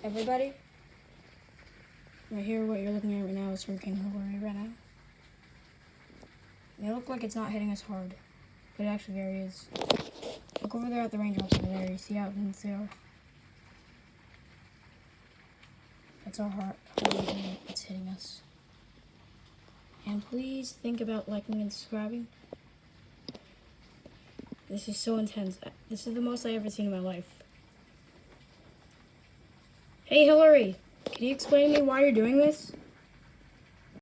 Everybody, right here, what you're looking at right now is Hurricane Hilary right now. It look like it's not hitting us hard, but it actually very is. Look over there at the raindrops over there. You see how intense they are? That's how hard it's hitting us. And please think about liking and subscribing. This is so intense. This is the most I've ever seen in my life. Hey Hilary, can you explain to me why you're doing this?